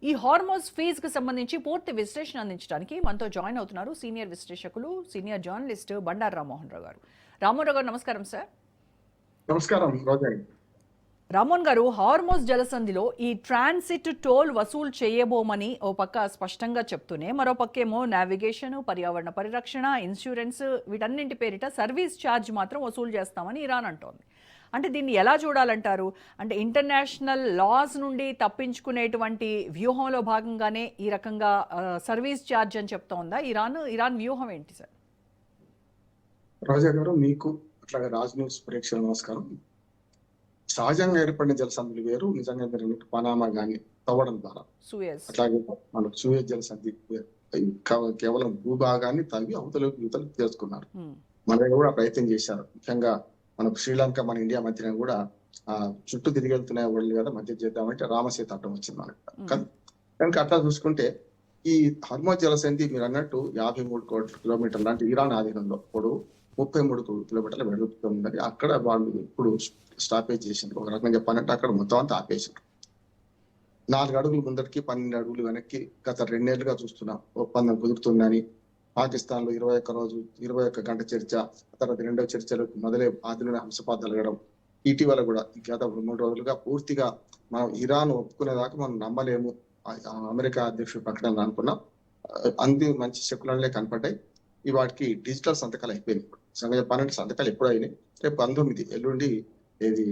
ఈ హార్మోజ్ ఫీజుకు సంబంధించి పూర్తి విశ్లేషణ అందించడానికి మనతో జాయిన్ అవుతున్నారు సీనియర్ విశ్లేషకులు, సీనియర్ జర్నలిస్ట్ బండారు రామ్మోహన్ రావు గారు. రామ్మోహన్ గారు నమస్కారం సార్. నమస్కారం రోజా. రామ్మోహన్ గారు, హార్మోజ్ జలసంధిలో ఈ ట్రాన్సిట్ టోల్ వసూలు చేయబోమని ఓ పక్క స్పష్టంగా చెప్తూనే మరో పక్కేమో నావిగేషన్, పర్యావరణ పరిరక్షణ, ఇన్సూరెన్స్ వీటన్నింటి పేరిట సర్వీస్ ఛార్జ్ మాత్రం వసూలు చేస్తామని ఇరాన్ అంటోంది. అంటే దీన్ని ఎలా చూడాలంటారు? అంటే ఇంటర్నేషనల్ లాస్ నుండి తప్పించుకునేటువంటి వ్యూహంలో భాగంగానే ఈ రకంగా సర్వీస్ ఛార్జ్ అని చెప్తోందా ఇరాన్ వ్యూహం ఏంటి సార్? రోజా గారు, మీకు అట్లాగే రాజ్ న్యూస్ ప్రేక్షకుల నమస్కారం. సహజంగా ఏర్పడిన జలసంధులు వేరు, నిజంగా మీరు పనామా గాని తవ్వడం ద్వారా, అట్లాగే మనకు సూయజ్ జలసంధి కేవలం భూభాగాన్ని తవ్వి యువతలు చేసుకున్నారు. మన దగ్గర కూడా ప్రయత్నం చేశారు. ముఖ్యంగా మనకు శ్రీలంక, మన ఇండియా మధ్యన కూడా చుట్టూ తిరిగి వెళ్తున్నాయి వాళ్ళు కదా, మధ్య చేద్దామంటే రామసేతు అడ్డం వచ్చింది మనకు. కనుక అట్లా చూసుకుంటే ఈ హర్మోజ్ జలసంధి మీరు అన్నట్టు 53 కిలోమీటర్లు అంటే ఇరాన్ ఆధీనంలో పొడవు 33 కిలోమీటర్ల వెడుతుందని అక్కడ వాళ్ళు ఇప్పుడు స్టాపేజ్ చేసింది. ఒక రకంగా చెప్పాలంటే అక్కడ మొత్తం అంతా ఆపేసారు. 4 అడుగులు ముందరికి 12 అడుగులు వెనక్కి గత 2 ఏళ్లుగా చూస్తున్నాం. ఒప్పందం కుదురుతుందని పాకిస్తాన్ లో 21 రోజు 21 గంట చర్చ, తర్వాత 2వ చర్చలు మొదలై ఆదిలోనే హంసపాతాలు గడడం. ఇటీవల కూడా గత 3 రోజులుగా పూర్తిగా మనం ఇరాన్ ఒప్పుకునేదాకా మనం నమ్మలేము, అమెరికా అధ్యక్షుడు ప్రకటన అనుకున్నాం. అన్ని మంచి శకులే కనపడ్డాయి. ఈ వాటికి డిజిటల్ సంతకాలు అయిపోయినాయి. సంగతి చెప్పాలంటే సంతకాలు ఎప్పుడు అయినాయి, రేపు 19 ఎల్లుండి ఏది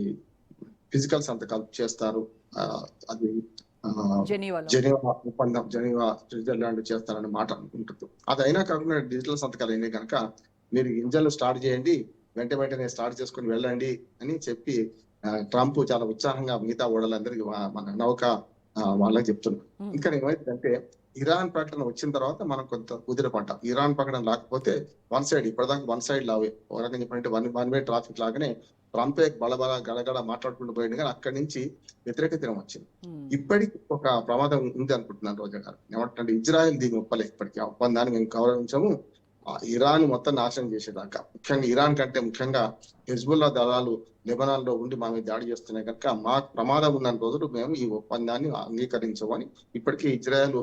ఫిజికల్ సంతకాలు చేస్తారు. అది జెనీవా ఒప్పందం, జెనీవా స్విట్జర్లాండ్ చేస్తారనే మాట ఉంటుంది. అది అయినా కాకుండా డిజిటల్ సంతకాలు అయినాయి కనుక మీరు ఇంజన్లు స్టార్ట్ చేయండి, వెంటనే స్టార్ట్ చేసుకుని వెళ్ళండి అని చెప్పి ట్రంప్ చాలా ఉత్సాహంగా మిగతా ఓడలందరికీ మన నౌక వాళ్ళకి చెప్తున్నారు. ఇంకా ఏమైందంటే ఇరాన్ ప్రకటన వచ్చిన తర్వాత మనం కొంత కుదిరపడ్డాం. ఇరాన్ ప్రకటన రాకపోతే వన్ సైడ్, ఇప్పటిదాకా వన్ సైడ్ లావే, ఒక రకంగా చెప్పాలంటే వన్ వే ట్రాఫిక్ లాగానే ట్రంపే బలబల గడగడ మాట్లాడుకుంటూ పోయింది. కానీ అక్కడి నుంచి వ్యతిరేకత వచ్చింది. ఇప్పటికి ఒక ప్రమాదం ఉంది అనుకుంటున్నాను రోజా గారు. ఏమంటే ఇజ్రాయెల్ దీన్ని ఒప్పలే. ఇప్పటికీ ఆ ఒప్పందాన్ని మేము గౌరవించము, ఇరాన్ మొత్తం నాశనం చేసేదాకా. ముఖ్యంగా ఇరాన్ కంటే ముఖ్యంగా హిజ్బుల్లా దళాలు లెబనాన్ లో ఉండి మా మీద దాడి చేస్తున్నాయి కనుక మాకు ప్రమాదం ఉన్న రోజులు మేము ఈ ఒప్పందాన్ని అంగీకరించమని ఇప్పటికీ ఇజ్రాయెల్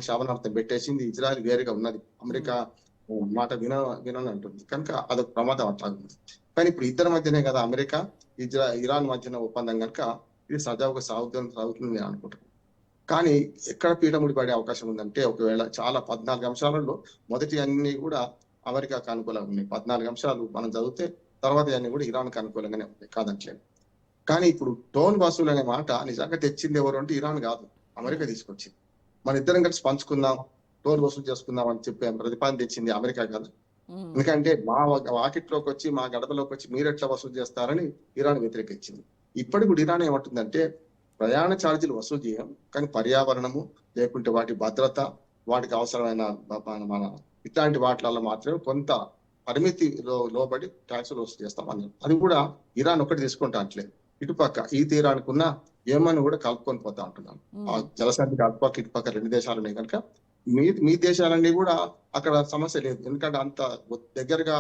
శాపనార్థం పెట్టేసింది. ఇజ్రాయెల్ వేరుగా ఉన్నది, అమెరికా మాట వినని అంటుంది కనుక అదొక ప్రమాదం అట్లా ఉంది. కానీ ఇప్పుడు ఇద్దరి మధ్యనే కదా అమెరికా ఇరాన్ మధ్యన ఒప్పందం కనుక ఇది సజావుగా సాగుతుంది అనుకుంటున్నాను. కానీ ఎక్కడ పీఠముడి పడే అవకాశం ఉందంటే, ఒకవేళ చాలా 14 అంశాలలో మొదటి అన్ని కూడా అమెరికాకు అనుకూలంగా ఉన్నాయి. 14 అంశాలు మనం చదివితే తర్వాత అన్ని కూడా ఇరాన్కి అనుకూలంగానే ఉన్నాయి, కాదంటలేదు. కానీ ఇప్పుడు టోల్ వసూలు అనే మాట నిజంగా తెచ్చింది ఎవరు అంటే ఇరాన్ కాదు, అమెరికా తీసుకొచ్చింది. మన ఇద్దరం కలిసి పంచుకుందాం, టోల్ వసూలు చేసుకుందాం అని చెప్పి ప్రతిపాదన తెచ్చింది అమెరికా కాదు. ఎందుకంటే మా వాకిట్లోకి వచ్చి, మా గడపలోకి వచ్చి మీరు ఎట్లా వసూలు చేస్తారని ఇరాన్ వ్యతిరేకించింది. ఇప్పటికి కూడా ఇరాన్ ఏమంటుందంటే ప్రయాణ ఛార్జీలు వసూలు చేయం, కానీ పర్యావరణము లేకుంటే వాటి భద్రత, వాటికి అవసరమైన మన ఇట్లాంటి వాటిలలో మాత్రమే కొంత పరిమితి లోబడి ట్యాక్సులు వసూలు చేస్తాం అన్నారు. అది కూడా ఇరాన్ ఒకటి తీసుకుంటా అంటలేదు, ఇటుపక్క ఈ తీరానికున్న ఏమని కూడా కలుపుకొని పోతా ఉంటున్నాను. ఆ జలసంధికి అటుపక్క ఇటుపక్క 2 దేశాలు ఉన్నాయి కనుక మీ దేశాలన్నీ కూడా అక్కడ సమస్య లేదు. ఎందుకంటే అంత దగ్గరగా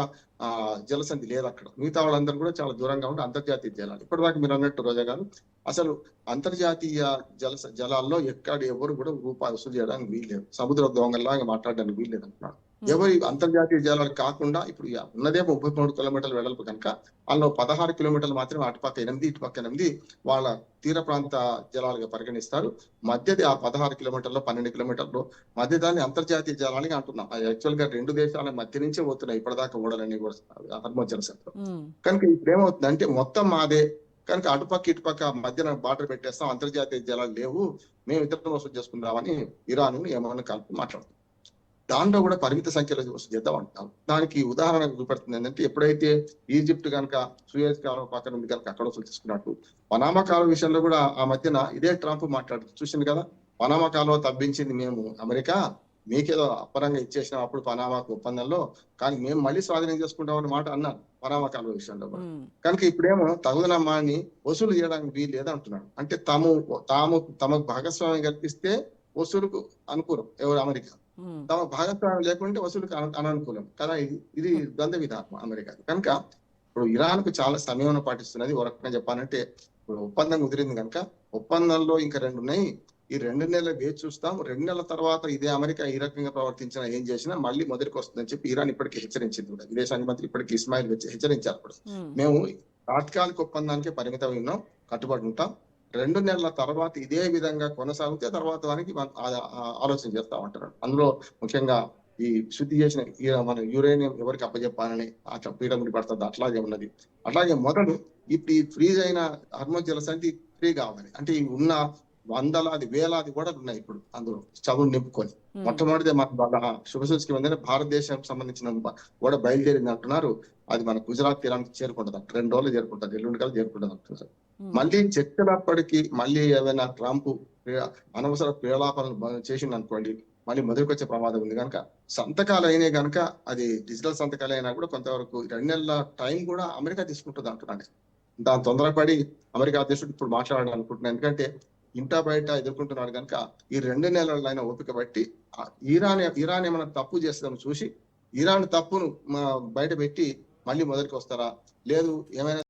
జలసంధి లేదు అక్కడ. మిగతా వాళ్ళందరూ కూడా చాలా దూరంగా ఉండి అంతర్జాతీయ జలాలు. ఇప్పటిదాకా మీరు అన్నట్టు రోజా గారు, అసలు అంతర్జాతీయ జలాల్లో ఎక్కడ ఎవరు కూడా రూపాయి వసూలు చేయడానికి వీల్లేదు, సముద్ర దొంగల్లాగా మాట్లాడడానికి వీల్లేదు అంటున్నాడు. ఎవరి అంతర్జాతీయ జలాలు కాకుండా ఇప్పుడు ఉన్నదే 33 కిలోమీటర్ల వెడల్పు కనుక అందులో 16 కిలోమీటర్లు మాత్రమే అటుపక్క 8, ఇటుపక్క 8 వాళ్ళ తీర ప్రాంత జలాలుగా పరిగణిస్తారు. మధ్యది ఆ 16 కిలోమీటర్లు 12 కిలోమీటర్లు మధ్య దాన్ని అంతర్జాతీయ జలాలుగా అంటున్నాం. యాక్చువల్ గా 2 దేశాల మధ్య నుంచే పోతున్నాయి ఇప్పటిదాకా ఓడలన్నీ కూడా హర్మోజ్ జలసంధిలో. కనుక ఇప్పుడు ఏమవుతుందంటే మొత్తం మాదే కనుక అటుపక్క ఇటుపక్క మధ్యన బార్డర్ పెట్టేస్తాం, అంతర్జాతీయ జలాలు లేవు, మేము ఇతరులను వసూలు చేసుకుందామని ఇరాన్ ఏమన్నా కలిపి మాట్లాడుతుంది. దాంట్లో కూడా పరిమిత సంఖ్యలో వసూలు చేద్దాం అంటున్నాం. దానికి ఉదాహరణ చూపెడుతుంది ఏంటంటే, ఎప్పుడైతే ఈజిప్ట్ కనుక సూయజ్ కాలువ పక్కన ఉంది కనుక అక్కడ వసూలు చేసుకున్నట్టు పనామా కాలువ విషయంలో కూడా ఆ మధ్యన ఇదే ట్రంప్ మాట్లాడుతూ చూసింది కదా, పనామా కాలువ తవ్వించింది మేము అమెరికా, మీకేదో అప్పరంగా ఇచ్చేసిన అప్పుడు పనామాకు ఒప్పందంలో, కానీ మేము మళ్ళీ స్వాధీనం చేసుకుంటామని మాట అన్నారు పనామా కాలువ విషయంలో కూడా. కనుక ఇప్పుడేమో తగుదనమ్మాన్ని వసూలు చేయడానికి వీలు లేదంటున్నాడు. అంటే తమకు భాగస్వామ్యం కల్పిస్తే వసూలుకు అనుకూలం ఎవరు, అమెరికా. తమ భాగస్వామ్యం లేకుంటే వసూలుకు అననుకూలం కదా. ఇది ద్వంద్వ విధానం అమెరికా. కనుక ఇప్పుడు ఇరాన్ కు చాలా సమయం పాటిస్తున్నది. ఒక రకంగా చెప్పాలంటే ఇప్పుడు ఒప్పందం కుదిరింది కనుక ఒప్పందంలో ఇంకా 2 ఉన్నాయి. ఈ 2 నెలలు వేచి చూస్తాం, 2 నెలల తర్వాత ఇదే అమెరికా ఈ రకంగా ప్రవర్తించినా ఏం చేసినా మళ్ళీ మొదటికి వస్తుందని చెప్పి ఇరాన్ ఇప్పటికీ హెచ్చరించింది కూడా. విదేశాంగ మంత్రి ఇప్పటికీ ఇస్మాయిల్ హెచ్చరించారు కూడా. మేము తాత్కాలిక ఒప్పందానికి పరిమితం ఉన్నాం, కట్టుబడి ఉంటాం. 2 నెలల తర్వాత ఇదే విధంగా కొనసాగితే తర్వాత దానికి ఆలోచన చేస్తా ఉంటారు. అందులో ముఖ్యంగా ఈ శుద్ధి చేసిన మన యురేనియం ఎవరికి అప్పచెప్పాలని అట్లా పీడముడి పడుతుంది, అట్లాగే ఉన్నది. అట్లాగే మొదలు ఇప్పుడు ఈ ఫ్రీజ్ అయిన హార్మోజ్ జలసంధి ఫ్రీ కావాలి అంటే ఈ ఉన్న వందలాది వేలాది కూడా ఉన్నాయి ఇప్పుడు అందులో చదువు నింపుకొని. మొట్టమొదటిదే మన శుభసూచికి ఉందని భారతదేశం సంబంధించిన కూడా బయలుదేరింది అంటున్నారు. అది మన గుజరాత్ తీరానికి చేరుకుంటుంది, 2 రోజులు చేరుకుంటుంది, ఎల్లుండి కల్లా చేరుకుంటుంది అంటున్నారు. మళ్ళీ చర్చలప్పటికీ మళ్ళీ ఏమైనా ట్రంప్ అనవసర ప్రేలాపనలు చేసింది అనుకోండి, మళ్ళీ మొదటికి వచ్చే ప్రమాదం ఉంది. కనుక సంతకాలు అయినాయి కనుక అది డిజిటల్ సంతకాలు అయినా కూడా కొంతవరకు 2 నెలల టైం కూడా అమెరికా తీసుకుంటుంది అంటున్నాను. దాని తొందరపడి అమెరికా అధ్యక్షుడు ఇప్పుడు మాట్లాడాలనుకుంటున్నాను, ఎందుకంటే ఇంటా బయట ఎదుర్కొంటున్నాడు కనుక ఈ 2 నెలలైనా ఓపిక బట్టి ఇరాన్ ఏమైనా తప్పు చేస్తుందని చూసి ఇరాన్ తప్పును బయట పెట్టి మళ్ళీ మొదటికి వస్తారా, లేదు ఏమైనా